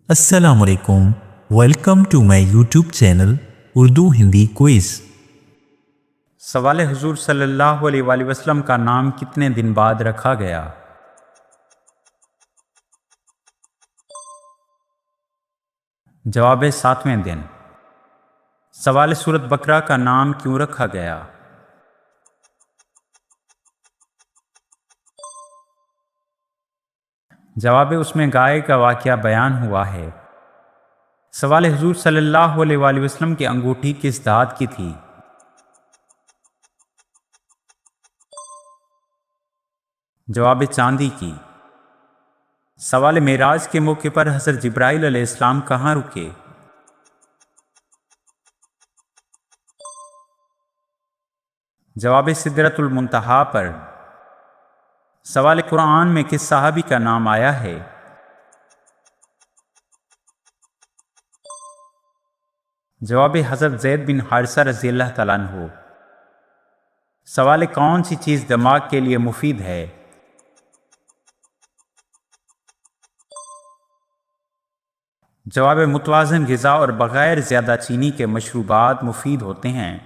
السلام علیکم، welcome to my YouTube channel Urdu Hindi quiz. سوال حضور صلی اللہ علیہ وآلہ وسلم کا نام کتنے دن بعد رکھا گیا؟ جواب 7ویں دن۔ سوال سورۃ بقرہ کا نام کیوں رکھا گیا؟ جواب اس میں گائے کا واقعہ بیان ہوا ہے۔ سوال حضور صلی اللہ علیہ وآلہ وسلم کی انگوٹھی کس دھات کی تھی؟ جواب چاندی کی۔ سوال معراج کے موقع پر حضرت جبرائیل علیہ السلام کہاں رکے؟ جواب سدرۃ المنتہا پر۔ سوال قرآن میں کس صحابی کا نام آیا ہے؟ جواب حضرت زید بن حارثہ رضی اللہ تعالیٰ عنہ۔ سوال کون سی چیز دماغ کے لیے مفید ہے؟ جواب متوازن غذا اور بغیر زیادہ چینی کے مشروبات مفید ہوتے ہیں۔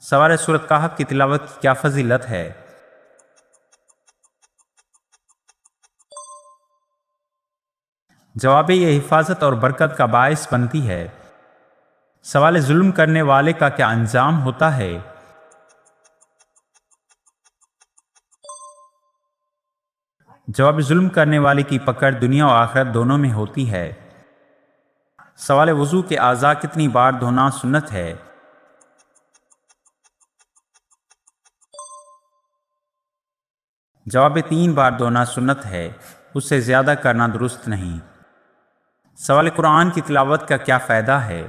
سوال سورۃ کہف کی تلاوت کی کیا فضیلت ہے؟ جواب یہ حفاظت اور برکت کا باعث بنتی ہے۔ سوال ظلم کرنے والے کا کیا انجام ہوتا ہے؟ جواب ظلم کرنے والے کی پکڑ دنیا و آخرت دونوں میں ہوتی ہے۔ سوال وضو کے اعضاء کتنی بار دھونا سنت ہے؟ جواب 3 بار دھونا سنت ہے، اس سے زیادہ کرنا درست نہیں۔ سوال قرآن کی تلاوت کا کیا فائدہ ہے؟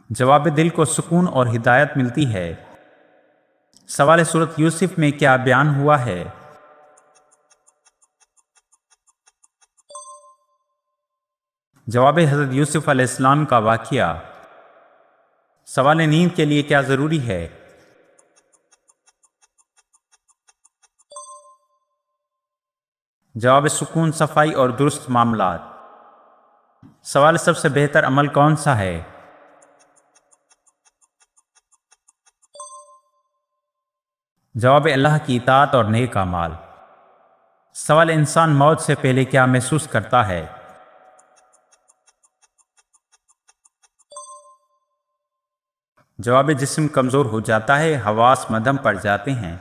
جواب دل کو سکون اور ہدایت ملتی ہے۔ سوال سورۃ یوسف میں کیا بیان ہوا ہے؟ جواب حضرت یوسف علیہ السلام کا واقعہ۔ سوال نیند کے لیے کیا ضروری ہے؟ جواب سکون، صفائی اور درست معاملات۔ سوال سب سے بہتر عمل کون سا ہے؟ جواب اللہ کی اطاعت اور نیک اعمال۔ سوال انسان موت سے پہلے کیا محسوس کرتا ہے؟ جواب جسم کمزور ہو جاتا ہے، حواس مدھم پڑ جاتے ہیں۔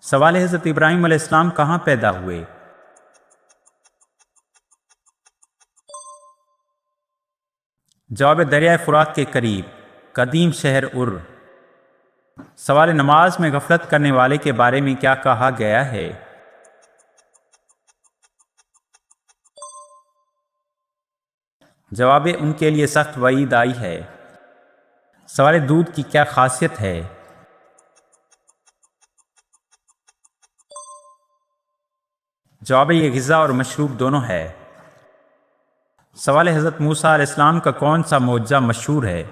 سوال حضرت ابراہیم علیہ السلام کہاں پیدا ہوئے؟ جواب دریائے فرات کے قریب، قدیم شہر ار۔ سوال نماز میں غفلت کرنے والے کے بارے میں کیا کہا گیا ہے؟ جواب ان کے لیے سخت وعید آئی ہے۔ سوال دودھ کی کیا خاصیت ہے؟ جواب یہ غذا اور مشروب دونوں ہے۔ سوال حضرت موسیٰ علیہ السلام کا کون سا معجزہ مشہور ہے؟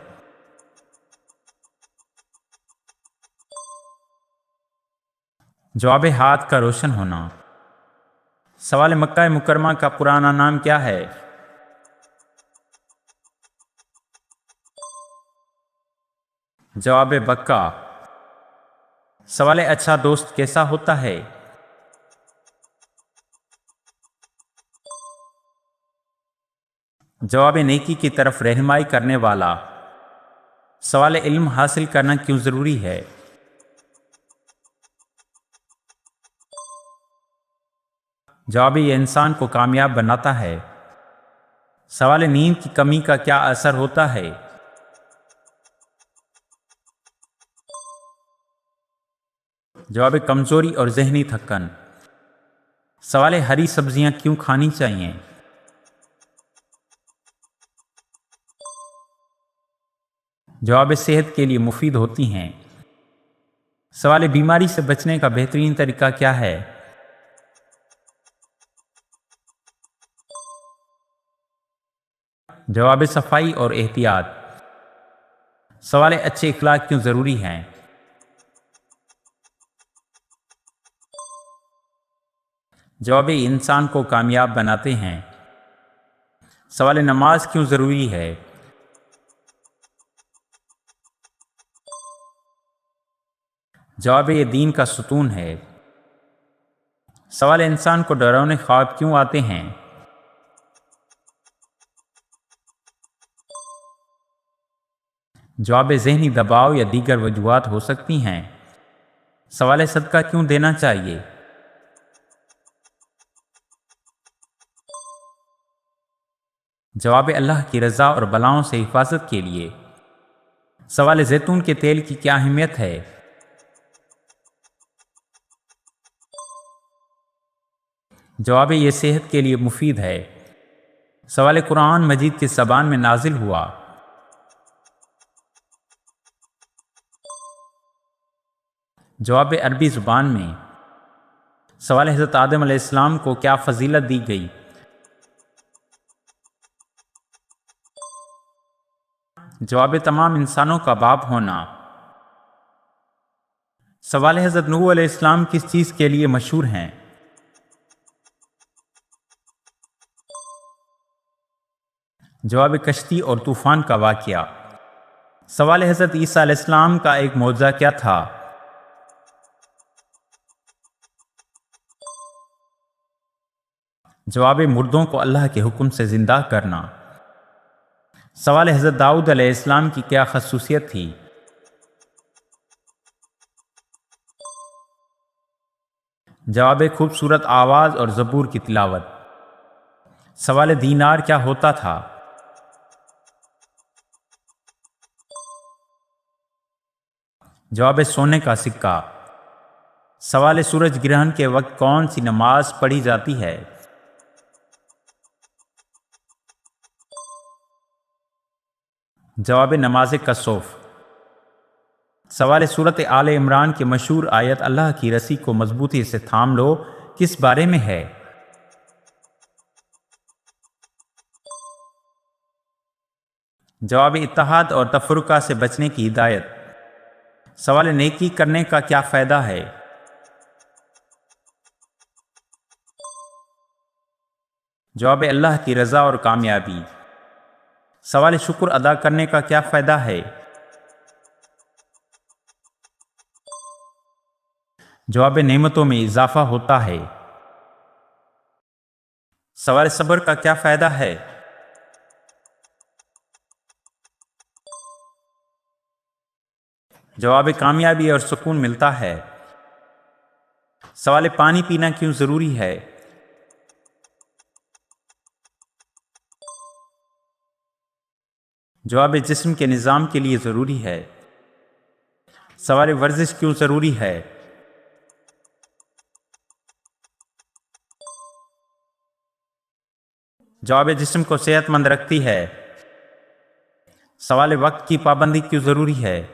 جواب ہاتھ کا روشن ہونا۔ سوال مکہ مکرمہ کا پرانا نام کیا ہے؟ جواب بکہ۔ سوال اچھا دوست کیسا ہوتا ہے؟ جواب نیکی کی طرف رہنمائی کرنے والا۔ سوال علم حاصل کرنا کیوں ضروری ہے؟ جواب یہ انسان کو کامیاب بناتا ہے۔ سوال نیند کی کمی کا کیا اثر ہوتا ہے؟ جواب کمزوری اور ذہنی تھکن۔ سوال ہری سبزیاں کیوں کھانی چاہیے؟ جواب صحت کے لیے مفید ہوتی ہیں۔ سوال بیماری سے بچنے کا بہترین طریقہ کیا ہے؟ جواب صفائی اور احتیاط۔ سوال اچھے اخلاق کیوں ضروری ہیں؟ جواب انسان کو کامیاب بناتے ہیں۔ سوال نماز کیوں ضروری ہے؟ جواب یہ دین کا ستون ہے۔ سوال انسان کو ڈراؤنے خواب کیوں آتے ہیں؟ جواب ذہنی دباؤ یا دیگر وجوہات ہو سکتی ہیں۔ سوال صدقہ کیوں دینا چاہیے؟ جواب اللہ کی رضا اور بلاؤں سے حفاظت کے لیے۔ سوال زیتون کے تیل کی کیا اہمیت ہے؟ جواب یہ صحت کے لیے مفید ہے۔ سوال قرآن مجید کس زبان میں نازل ہوا؟ جواب عربی زبان میں۔ سوال حضرت آدم علیہ السلام کو کیا فضیلت دی گئی؟ جواب تمام انسانوں کا باپ ہونا۔ سوال حضرت نوح علیہ السلام کس چیز کے لیے مشہور ہیں؟ جواب کشتی اور طوفان کا واقعہ۔ سوال حضرت عیسیٰ علیہ السلام کا ایک معجزہ کیا تھا؟ جواب مردوں کو اللہ کے حکم سے زندہ کرنا۔ سوال حضرت داؤد علیہ السلام کی کیا خصوصیت تھی؟ جواب خوبصورت آواز اور زبور کی تلاوت۔ سوال دینار کیا ہوتا تھا؟ جواب سونے کا سکہ۔ سوال سورج گرہن کے وقت کون سی نماز پڑھی جاتی ہے؟ جواب نماز کسوف۔ سوال سورت آل عمران کی مشہور آیت اللہ کی رسی کو مضبوطی سے تھام لو کس بارے میں ہے؟ جواب اتحاد اور تفرقہ سے بچنے کی ہدایت۔ سوال نیکی کرنے کا کیا فائدہ ہے؟ جواب اللہ کی رضا اور کامیابی۔ سوال شکر ادا کرنے کا کیا فائدہ ہے؟ جواب نعمتوں میں اضافہ ہوتا ہے۔ سوال صبر کا کیا فائدہ ہے؟ جواب کامیابی اور سکون ملتا ہے۔ سوال پانی پینا کیوں ضروری ہے؟ جواب جسم کے نظام کے لیے ضروری ہے۔ سوال ورزش کیوں ضروری ہے؟ جواب جسم کو صحت مند رکھتی ہے۔ سوال وقت کی پابندی کیوں ضروری ہے؟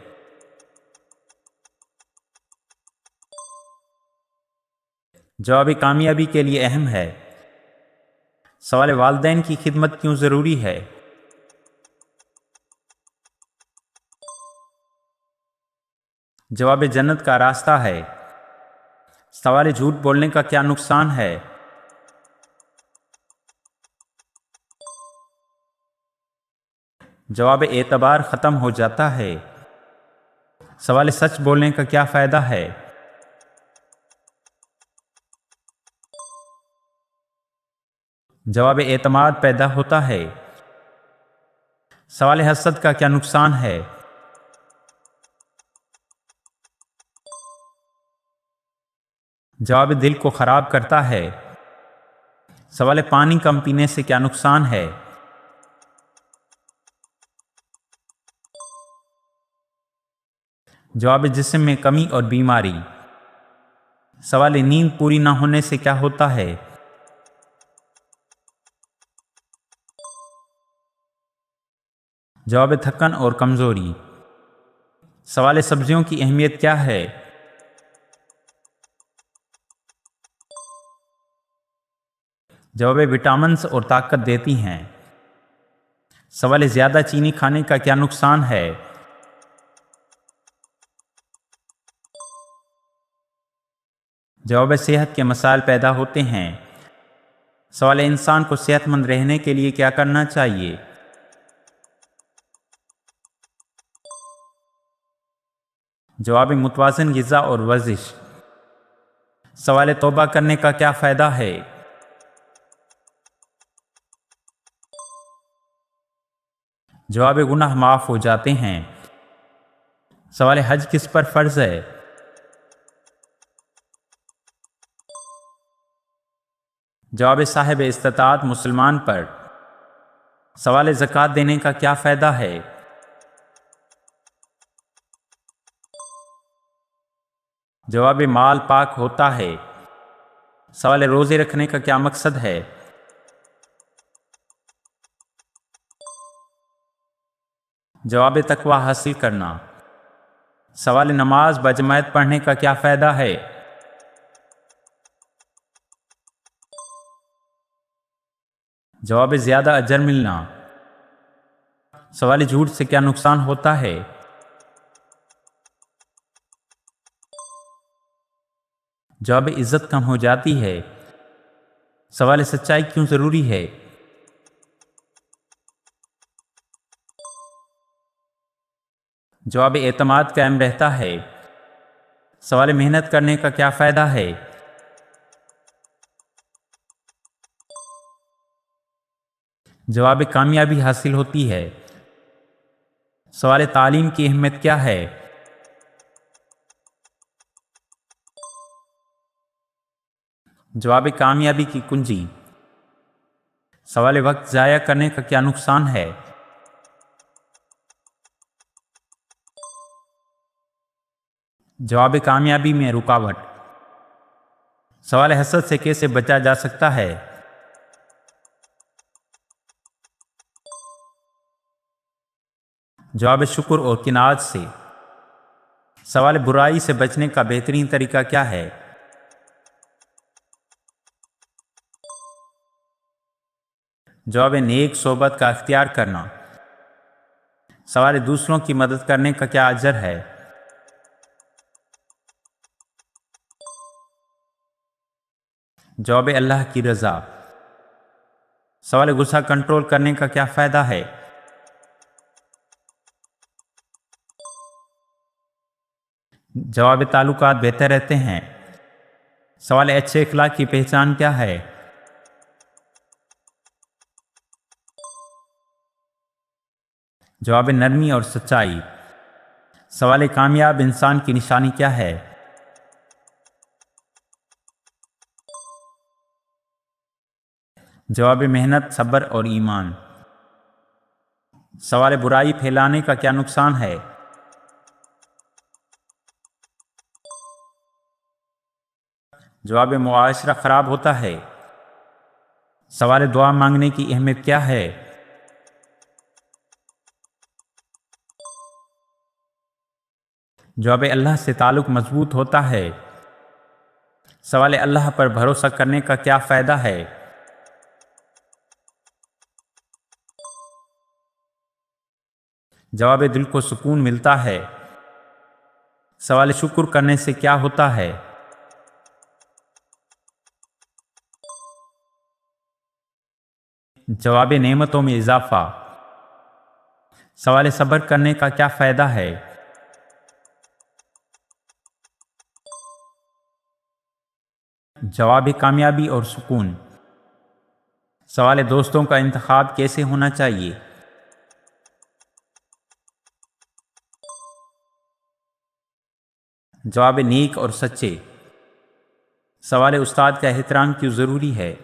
جواب کامیابی کے لیے اہم ہے۔ سوال والدین کی خدمت کیوں ضروری ہے؟ جواب جنت کا راستہ ہے۔ سوال جھوٹ بولنے کا کیا نقصان ہے؟ جواب اعتبار ختم ہو جاتا ہے۔ سوال سچ بولنے کا کیا فائدہ ہے؟ جواب اعتماد پیدا ہوتا ہے۔ سوال حسد کا کیا نقصان ہے؟ جواب دل کو خراب کرتا ہے۔ سوال پانی کم پینے سے کیا نقصان ہے؟ جواب جسم میں کمی اور بیماری۔ سوال نیند پوری نہ ہونے سے کیا ہوتا ہے؟ جواب تھکن اور کمزوری۔ سوال سبزیوں کی اہمیت کیا ہے؟ جواب وٹامنز اور طاقت دیتی ہیں۔ سوال زیادہ چینی کھانے کا کیا نقصان ہے؟ جواب صحت کے مسائل پیدا ہوتے ہیں۔ سوال انسان کو صحت مند رہنے کے لیے کیا کرنا چاہیے؟ جواب متوازن غذا اور ورزش۔ سوال توبہ کرنے کا کیا فائدہ ہے؟ جواب گناہ معاف ہو جاتے ہیں۔ سوال حج کس پر فرض ہے؟ جواب صاحب استطاعت مسلمان پر۔ سوال زکوٰۃ دینے کا کیا فائدہ ہے؟ جواب مال پاک ہوتا ہے۔ سوال روزے رکھنے کا کیا مقصد ہے؟ جواب تقویٰ حاصل کرنا۔ سوال نماز بجماعت پڑھنے کا کیا فائدہ ہے؟ جواب زیادہ اجر ملنا۔ سوال جھوٹ سے کیا نقصان ہوتا ہے؟ جواب عزت کم ہو جاتی ہے۔ سوال سچائی کیوں ضروری ہے؟ جواب اعتماد قائم رہتا ہے۔ سوال محنت کرنے کا کیا فائدہ ہے؟ جواب کامیابی حاصل ہوتی ہے۔ سوال تعلیم کی اہمیت کیا ہے؟ جواب کامیابی کی کنجی۔ سوال وقت ضائع کرنے کا کیا نقصان ہے؟ جواب کامیابی میں رکاوٹ۔ سوال حسد سے کیسے بچا جا سکتا ہے؟ جواب شکر اور قناعت سے۔ سوال برائی سے بچنے کا بہترین طریقہ کیا ہے؟ جواب نیک صحبت کا اختیار کرنا۔ سوال دوسروں کی مدد کرنے کا کیا اجر ہے؟ جواب اللہ کی رضا۔ سوال غصہ کنٹرول کرنے کا کیا فائدہ ہے؟ جواب تعلقات بہتر رہتے ہیں۔ سوال اچھے اخلاق کی پہچان کیا ہے؟ جواب نرمی اور سچائی۔ سوال کامیاب انسان کی نشانی کیا ہے؟ جواب محنت، صبر اور ایمان۔ سوال برائی پھیلانے کا کیا نقصان ہے؟ جواب معاشرہ خراب ہوتا ہے۔ سوال دعا مانگنے کی اہمیت کیا ہے؟ جواب اللہ سے تعلق مضبوط ہوتا ہے۔ سوال اللہ پر بھروسہ کرنے کا کیا فائدہ ہے؟ جواب دل کو سکون ملتا ہے۔ سوال شکر کرنے سے کیا ہوتا ہے؟ جواب نعمتوں میں اضافہ۔ سوال صبر کرنے کا کیا فائدہ ہے؟ جواب کامیابی اور سکون۔ سوال دوستوں کا انتخاب کیسے ہونا چاہیے؟ جواب نیک اور سچے۔ سوال استاد کا احترام کیوں ضروری ہے؟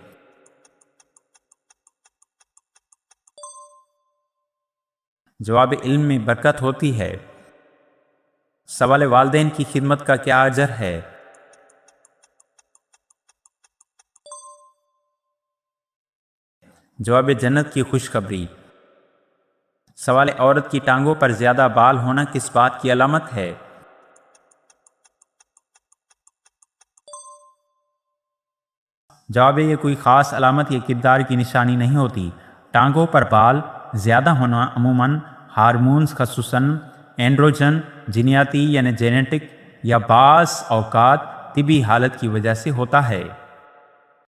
جواب علم میں برکت ہوتی ہے۔ سوال والدین کی خدمت کا کیا اجر ہے؟ جواب جنت کی خوشخبری۔ سوال عورت کی ٹانگوں پر زیادہ بال ہونا کس بات کی علامت ہے؟ جواب یہ کوئی خاص علامت یا کردار کی نشانی نہیں ہوتی۔ ٹانگوں پر بال زیادہ ہونا عموماً ہارمونز خصوصاً اینڈروجن جینیاتی یعنی جینیٹک یا بعض اوقات طبی حالت کی وجہ سے ہوتا ہے۔